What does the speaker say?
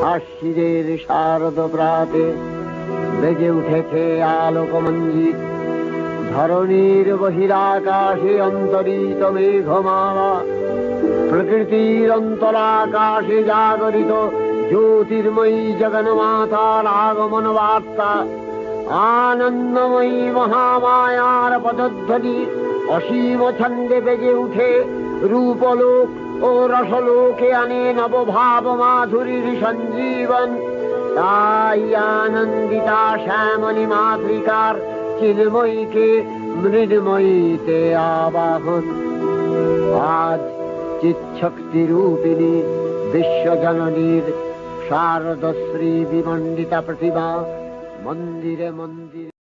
আশ্বিনের শারদ প্রাতে বেজে উঠেছে আলোকমঞ্জিত। ধরণীর বহিরাকাশে অন্তরিত মেঘমালা, প্রকৃতির অন্তরাকাশে জাগরিত জ্যোতির্ময়ী জগন্মাতার আগমন বার্তা। আনন্দময়ী মহামায়ার পদধ্বনি অসীম ছন্দে বেজে উঠে রূপলোক ও রসলোকে আনে নবভাব মাধুরীর সঞ্জীবন। তাই আনন্দিতা শ্যামলী মাতৃকার চিন্ময়ীকে মৃন্ময়ীতে আবাহন। আজ চিৎশক্তি রূপিণী বিশ্বজননীর শারদশ্রী বিমণ্ডিতা প্রতিমা মন্দিরে মন্দিরে